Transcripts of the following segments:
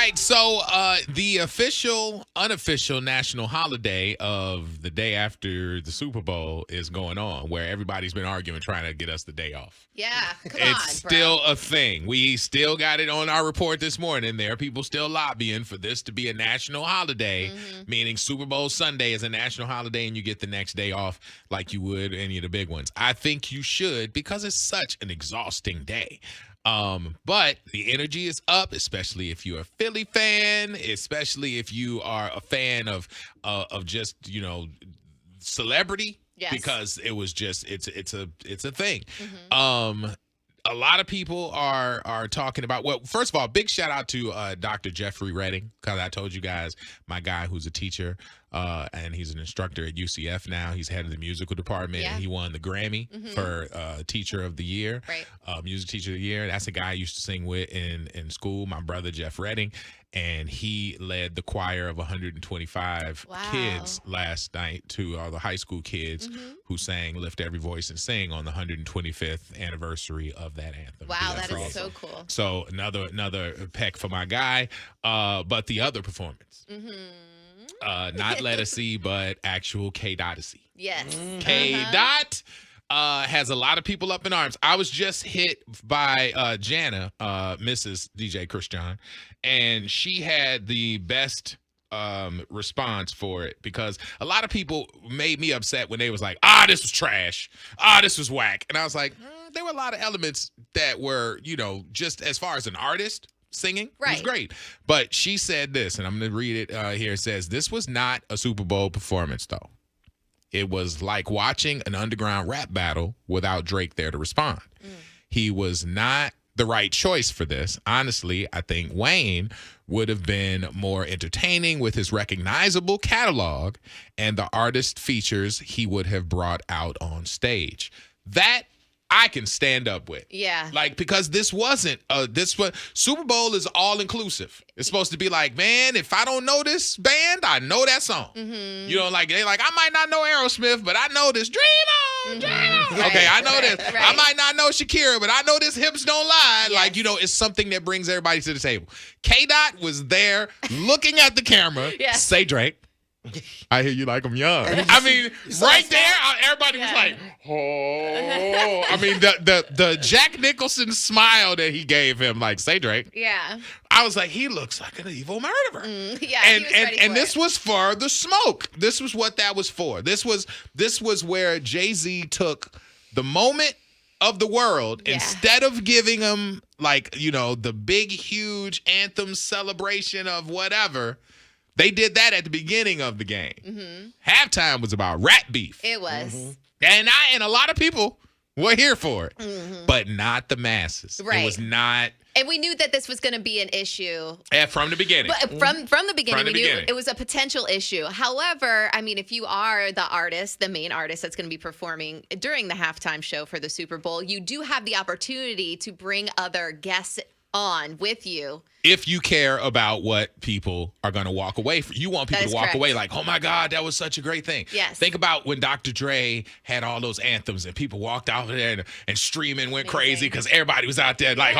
right, so the official, unofficial national holiday of the day after the Super Bowl is going on, where everybody's been arguing trying to get us the day off. Yeah, come It's on, still a thing. We still got it on our report this morning. There are people still lobbying for this to be a national holiday, meaning Super Bowl Sunday is a national holiday and you get the next day off like you would any of the big ones. I think you should because it's such an exhausting day. But the energy is up, especially if you're a Philly fan, especially if you are a fan of just, celebrity. Yes. Because it was just it's a thing. A lot of people are talking about, well, first of all, big shout out to Dr. Jeffrey Redding, because I told you guys, my guy who's a teacher and he's an instructor at UCF now. He's head of the musical department, and he won the Grammy for Teacher of the Year, Music Teacher of the Year. That's a guy I used to sing with in school, my brother Jeff Redding, and he led the choir of 125 kids last night to all the high school kids who sang Lift Every Voice and Sing on the 125th anniversary of that anthem. Wow, that is so cool. So another peck for my guy. But the other performance, not Lettucey, but actual K-Dotacy. Yes. K-Dot has a lot of people up in arms. I was just hit by Jana, Mrs. DJ Christian, and she had the best response for it, because a lot of people made me upset when they was like, this was trash. This was whack. And I was like, there were a lot of elements that were, just as far as an artist singing, it was great. But she said this, and I'm going to read it here. It says, this was not a Super Bowl performance, though. It was like watching an underground rap battle without Drake there to respond. He was not the right choice for this. Honestly, I think Wayne would have been more entertaining with his recognizable catalog and the artist features he would have brought out on stage. That I can stand up with. Yeah. Like, because this wasn't, Super Bowl is all inclusive. It's supposed to be like, man, if I don't know this band, I know that song. I might not know Aerosmith, but I know this Dream On, Dream On. Okay, I know this. I might not know Shakira, but I know this Hips Don't Lie. Yes. It's something that brings everybody to the table. K-Dot was there looking at the camera. Say Drake. I hear you like them young. I mean, right there, everybody was like, oh. I mean, the Jack Nicholson smile that he gave him, like, say Drake. Yeah. I was like, he looks like an evil murderer. And this was for the smoke. This was what that was for. This was where Jay-Z took the moment of the world, instead of giving him, the big, huge anthem celebration of whatever. They did that at the beginning of the game. Halftime was about rap beef. It was. And a lot of people were here for it, but not the masses. Right. It was not. And we knew that this was going to be an issue. From the beginning. But from the beginning, we knew it was a potential issue. However, I mean, if you are the artist, the main artist that's going to be performing during the halftime show for the Super Bowl, you do have the opportunity to bring other guests on with you. If you care about what people are going to walk away from. You want people to walk away like, oh my God, that was such a great thing. Yes. Think about when Dr. Dre had all those anthems and people walked out there and streaming went crazy because everybody was out there like,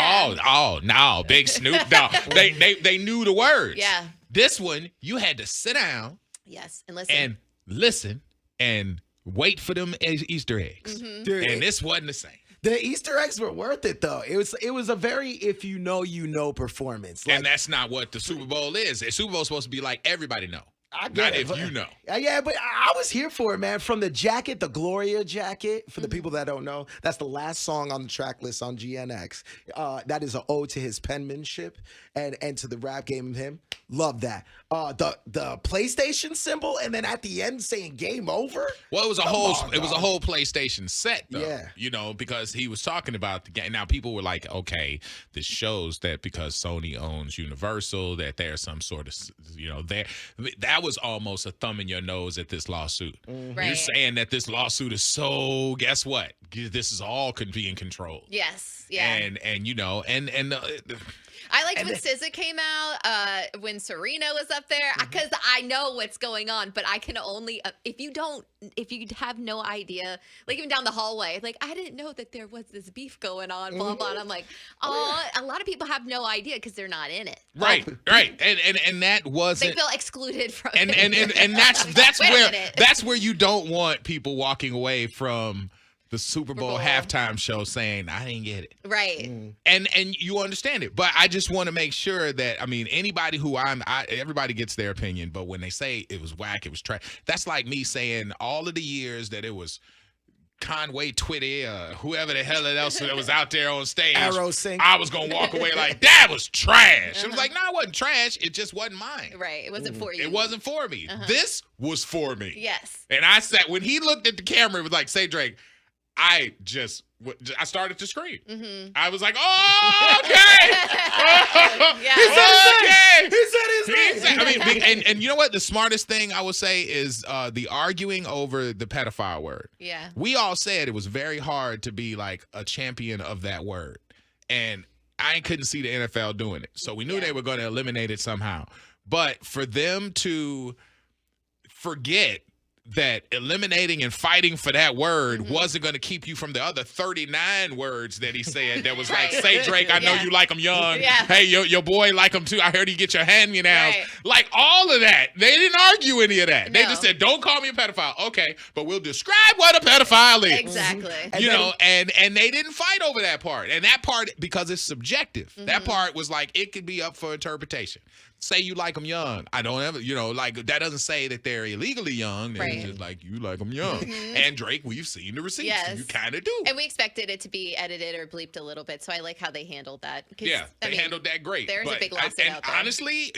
no, Big Snoop. No, they knew the words. Yeah. This one, you had to sit down. Yes, and listen. And listen and wait for them Easter eggs. And this wasn't the same. The Easter eggs were worth it, though. It was a very if you know performance. And that's not what the Super Bowl is. The Super Bowl is supposed to be like everybody know. I get it. Not if you know. Yeah, but I was here for it, man. From the jacket, the Gloria jacket, for the people that don't know, that's the last song on the track list on GNX. That is an ode to his penmanship and to the rap game of him. Love that. The PlayStation symbol, and then at the end saying "Game Over." Well, it was a whole PlayStation set, though. Yeah. Because he was talking about the game. Now people were like, okay, this shows that because Sony owns Universal, that there's some sort of, that was almost a thumb in your nose at this lawsuit. Right. You're saying that this lawsuit is so. Guess what? this is all being controlled. Yes. Yeah. And you know, and I liked when SZA came out, when Serena was up there, because I know what's going on, but I can only, if you have no idea, like even down the hallway, like I didn't know that there was this beef going on, blah, blah. And I'm like, a lot of people have no idea because they're not in it. Right. And that wasn't. They feel excluded from and that's where you don't want people walking away from the Super Bowl halftime show saying, I didn't get it. Right. And you understand it. But I just want to make sure that, I mean, anybody who everybody gets their opinion, but when they say it was whack, it was trash, that's like me saying all of the years that it was Conway Twitty, whoever the hell else that was out there on stage, I was going to walk away like, that was trash. It was like, no, it wasn't trash. It just wasn't mine. Right. It wasn't for you. It wasn't for me. This was for me. Yes. And I sat, when he looked at the camera, it was like, say, Drake, I started to scream. I was like, oh, okay. He said his name. I mean, and you know what? The smartest thing I would say is the arguing over the pedophile word. Yeah. We all said it was very hard to be like a champion of that word. And I couldn't see the NFL doing it. So we knew they were going to eliminate it somehow. But for them to forget that eliminating and fighting for that word wasn't going to keep you from the other 39 words that he said that was like, say, Drake, I know you like him young. Hey, your boy like him too. I heard he get your hand-me-downs. Like all of that. They didn't argue any of that. They just said, don't call me a pedophile. Okay, but we'll describe what a pedophile is. Exactly. You know, and they didn't fight over that part. And that part, because it's subjective, that part was like, it could be up for interpretation. Say you like them young. I don't ever, you know, like that doesn't say that they're illegally young. It's just like you like them young. And Drake, we've seen the receipts. Yes. You kind of do. And we expected it to be edited or bleeped a little bit. So I like how they handled that. Yeah, they handled that great. There's a big lawsuit out there. Honestly,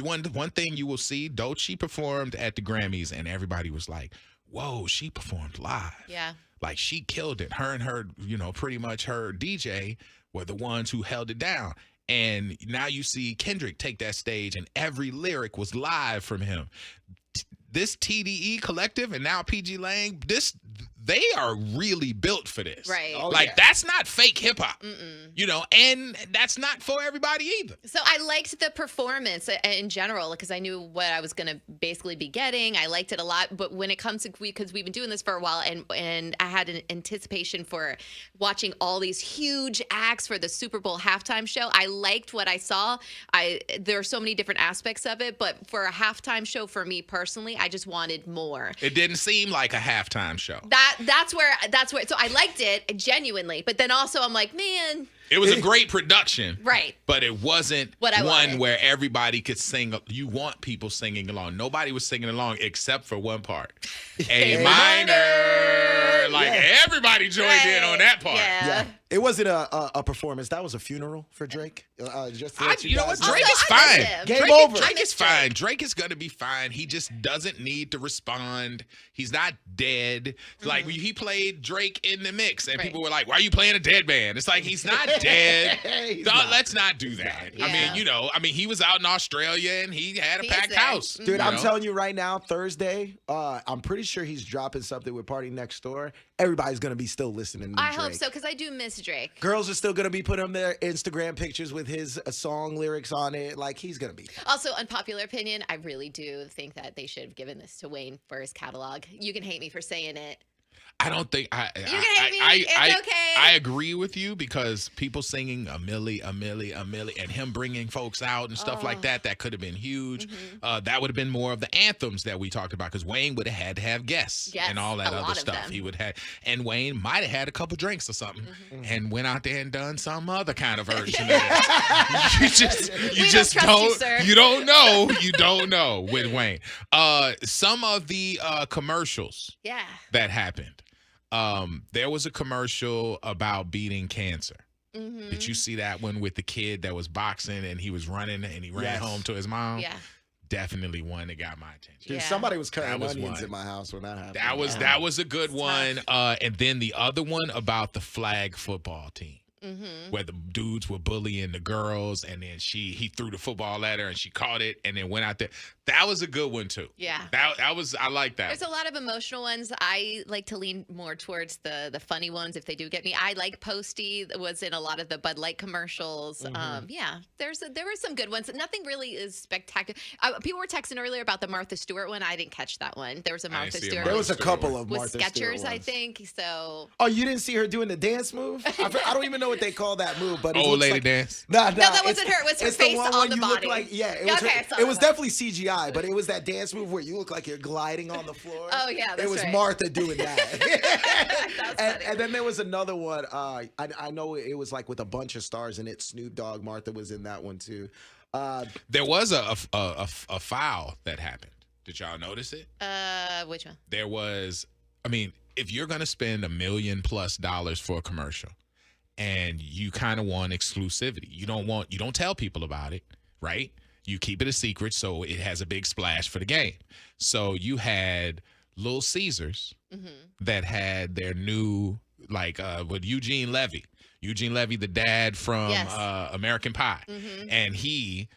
one thing you will see, Doechii performed at the Grammys and everybody was like, whoa, she performed live. Yeah. Like she killed it. Her and her, you know, pretty much her DJ were the ones who held it down. And now you see Kendrick take that stage and every lyric was live from him. This TDE collective and now PG Lang, they are really built for this. Right. That's not fake hip hop, you know, and that's not for everybody either. So I liked the performance in general because I knew what I was going to basically be getting. I liked it a lot. But when it comes to, because we've been doing this for a while and I had an anticipation for watching all these huge acts for the Super Bowl halftime show. I liked what I saw. There are so many different aspects of it, but for a halftime show for me personally, I just wanted more. It didn't seem like a halftime show. That's where. So I liked it genuinely, but then also I'm like, man. It was a great production. Right. But it wasn't one wanted. Where everybody could sing. You want people singing along. Nobody was singing along except for one part. A minor. Like everybody joined in on that part. Yeah. It wasn't a performance. That was a funeral for Drake. Just to you know what? Drake is fine. Game over. Drake is fine. Drake is going to be fine. He just doesn't need to respond. He's not dead. Like he played Drake in the mix, and people were like, "Why are you playing a dead man?" It's like he's not dead. Let's not do that. I mean, you know, he was out in Australia and he had a packed house. Dude, I'm telling you right now, Thursday, I'm pretty sure he's dropping something with Party Next Door. Everybody's going to be still listening to Drake. I hope so, because I do miss Drake. Girls are still going to be putting their Instagram pictures with his song lyrics on it. Like, he's going to be. Also, unpopular opinion, I really do think that they should have given this to Wayne for his catalog. You can hate me for saying it. I don't think you can hate me. It's okay. I agree with you because people singing a milli, and him bringing folks out and stuff like that could have been huge. That would have been more of the anthems that we talked about because Wayne would have had to have guests and all that other stuff. He would have, and Wayne might have had a couple drinks or something and went out there and done some other kind of version of that. You don't know with Wayne. Some of the commercials that happened. There was a commercial about beating cancer. Did you see that one with the kid that was boxing and he was running and he ran home to his mom? Yeah. Definitely one that got my attention. Dude, somebody was cutting onions in my house when that happened. That was a good one. And then the other one about the flag football team. where the dudes were bullying the girls, and then he threw the football at her and she caught it and then went out there. That was a good one too. Yeah. I like that. There's a lot of emotional ones. I like to lean more towards the funny ones if they do get me. I like Posty was in a lot of the Bud Light commercials. Yeah, there were some good ones. Nothing really is spectacular. People were texting earlier about the Martha Stewart one. I didn't catch that one. There was a Martha Stewart. There was a couple of with Martha Skechers, Stewart ones. I think. So. Oh, you didn't see her doing the dance move? I don't even know what they call that move, but it old lady like, dance. Nah, no, that wasn't her. It was her face on the body. It was definitely CGI, but it was that dance move where you look like you're gliding on the floor. Oh yeah, that's it was right. Martha doing that. That and then there was another one. I know it was like with a bunch of stars in it. Snoop Dogg, Martha was in that one too. There was a foul that happened. Did y'all notice it? Which one? There was. I mean, if you're gonna spend $1 million+ for a commercial, and you kind of want exclusivity, you don't tell people about it, right? You keep it a secret so it has a big splash for the game. So you had Little Caesars that had their new, with Eugene Levy. Eugene Levy, the dad from American Pie. And he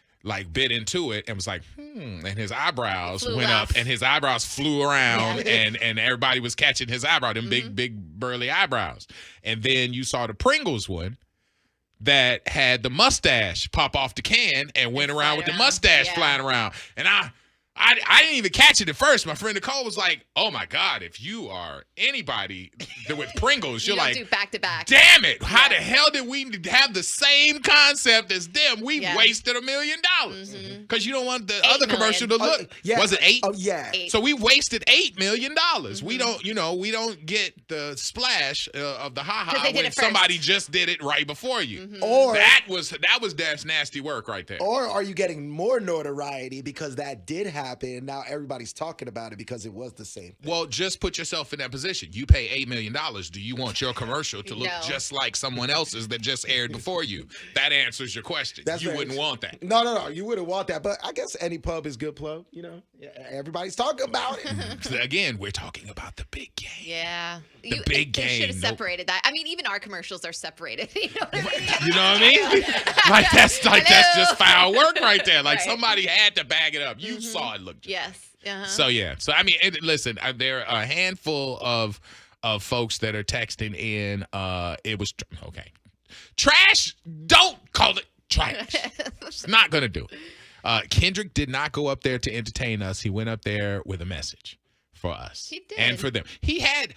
bit into it and was like, and his eyebrows went up and his eyebrows flew around and everybody was catching his eyebrow, them big burly eyebrows. And then you saw the Pringles one that had the mustache pop off the can and went around with the mustache flying around. And I didn't even catch it at first. My friend Nicole was like, "Oh my God, if you are anybody with Pringles, you're like, do back to back. Damn it! How the hell did we have the same concept as them? We wasted $1 million because you don't want the other commercial to look. Was it 8? Oh yeah. 8. So we wasted $8 million. We don't get the splash of the ha-ha when somebody just did it right before you. Or that was that's nasty work right there. Or are you getting more notoriety because that did happen? And now everybody's talking about it because it was the same thing. Well, just put yourself in that position. You pay $8 million. Do you want your commercial to look just like someone else's that just aired before you? That answers your question. You wouldn't want that. No. You wouldn't want that. But I guess any pub is good pub. Everybody's talking about it. Again, we're talking about the big game. Yeah. The big game. They should have separated that. I mean, even our commercials are separated. You know what I mean? You know what I mean? That's just foul work right there. Somebody had to bag it up. You saw it look. Yes. So yeah. So I mean, listen. There are a handful of folks that are texting in. It was okay. Trash. Don't call it trash. It's not gonna do it. Kendrick did not go up there to entertain us. He went up there with a message for us. He did. And for them. He had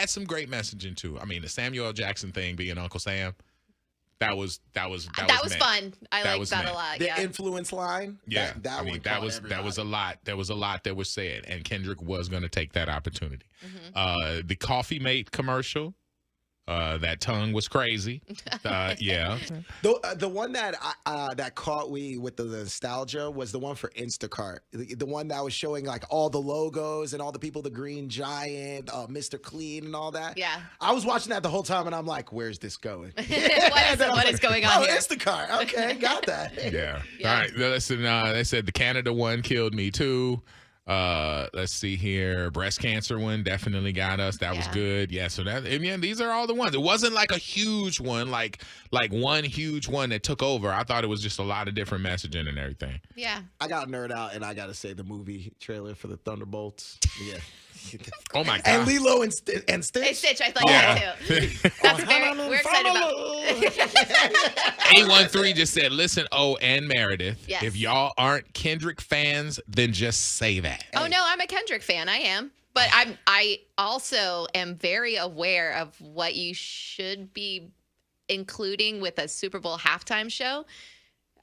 some great messaging too. I mean, the Samuel L. Jackson thing, being Uncle Sam. That was fun. I liked that a lot. The influence line. Yeah, that was a lot. There was a lot that was said, and Kendrick was going to take that opportunity. The Coffee Mate commercial. That tongue was crazy. Yeah. The one that caught me with the nostalgia was the one for Instacart. The one that was showing all the logos and all the people, the Green Giant, Mr. Clean and all that. Yeah. I was watching that the whole time and I'm like, where's this going? what is going on here? Instacart. Okay, got that. Yeah. All right. Listen, they said the Canada one killed me too. Let's see here. Breast cancer one definitely got us. That was good. Yeah. So these are all the ones. It wasn't like a huge one, like one huge one that took over. I thought it was just a lot of different messaging and everything. Yeah. I got nerd out and I got to say the movie trailer for the Thunderbolts. Yeah. Oh my God. And Lilo and Stitch. And Stitch, I thought that too. That's we're excited about. A13 just said, listen, and Meredith, if y'all aren't Kendrick fans, then just say that. Oh no, I'm a Kendrick fan. I am. But I also am very aware of what you should be including with a Super Bowl halftime show.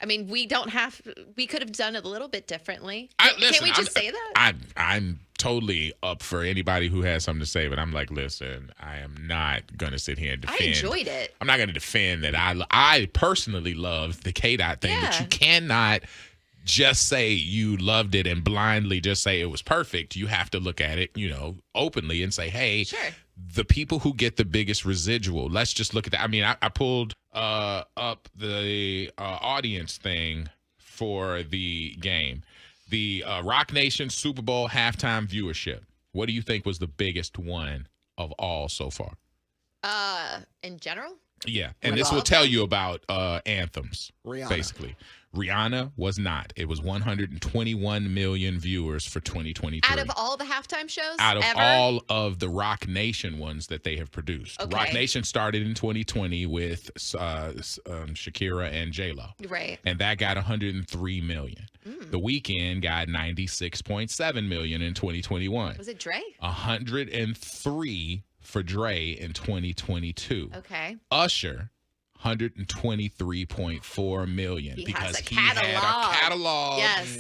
I mean, we could have done it a little bit differently. Can we just say that? I'm totally up for anybody who has something to say, but I'm like, listen, I am not going to sit here and defend. I enjoyed it. I'm not going to defend that. I personally love the K-Dot thing, but you cannot just say you loved it and blindly just say it was perfect. You have to look at it, openly and say, hey, the people who get the biggest residual, let's just look at that. I mean, I pulled up the audience thing for the game. The RocNation Super Bowl halftime viewership. What do you think was the biggest one of all so far? In general? Yeah, and this will tell you about anthems, Rihanna. Basically. Rihanna was not. It was 121 million viewers for 2023. Out of all the halftime shows? Out of ever? all of the RocNation ones that they have produced. Okay. RocNation started in 2020 with Shakira and J-Lo. Right. And that got 103 million. The Weeknd got 96.7 million in 2021. Was it Dre? 103 for Dre in 2022. Okay. Usher, 123.4 million because he had a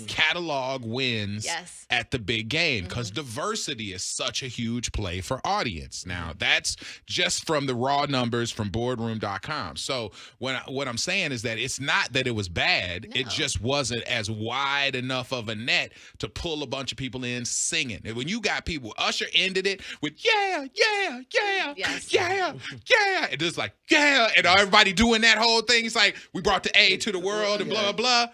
catalog wins at the big game because diversity is such a huge play for audience. Now, that's just from the raw numbers from boardroom.com. So what I'm saying is that it's not that it was bad. No. It just wasn't as wide enough of a net to pull a bunch of people in singing. And when you got people, Usher ended it with yeah, yeah, yeah, yeah, yeah. And just like, yeah. And everybody doing that whole thing. It's like, we brought the A to the world and blah, blah, blah.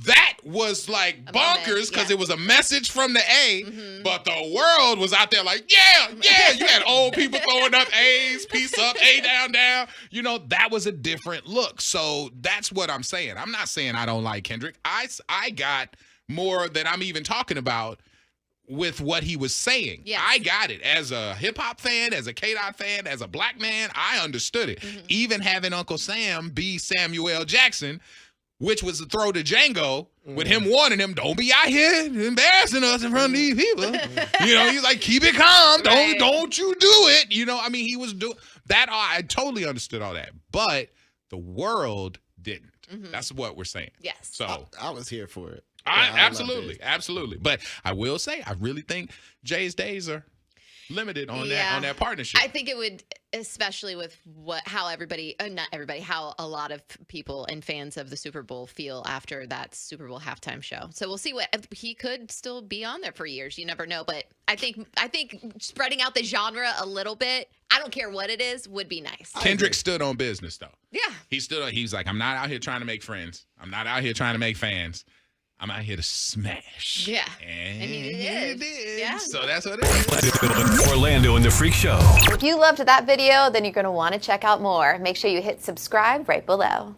That was like bonkers because it was a message from the A, but the world was out there like, yeah, yeah. You had old people throwing up A's, peace up, A down, down. You know, that was a different look. So that's what I'm saying. I'm not saying I don't like Kendrick. I got more than I'm even talking about with what he was saying. Yes. I got it. As a hip-hop fan, as a K-Dot fan, as a black man, I understood it. Even having Uncle Sam be Samuel Jackson, which was a throw to Django, with him warning him, don't be out here embarrassing us in front of these people. You know, he's like, keep it calm. Don't you do it. You know, I mean, he was doing that. I totally understood all that. But the world didn't. That's what we're saying. Yes. So I was here for it. Absolutely. But I will say, I really think Jay's days are limited on that partnership. I think it would, especially with how a lot of people and fans of the Super Bowl feel after that Super Bowl halftime show. So we'll see he could still be on there for years. You never know. But I think spreading out the genre a little bit, I don't care what it is, would be nice. Kendrick stood on business though. Yeah. He's like, I'm not out here trying to make friends. I'm not out here trying to make fans. I'm out here to smash. Yeah. And he did. Yeah. So that's what it is. Orlando and the Freak Show. If you loved that video, then you're going to want to check out more. Make sure you hit subscribe right below.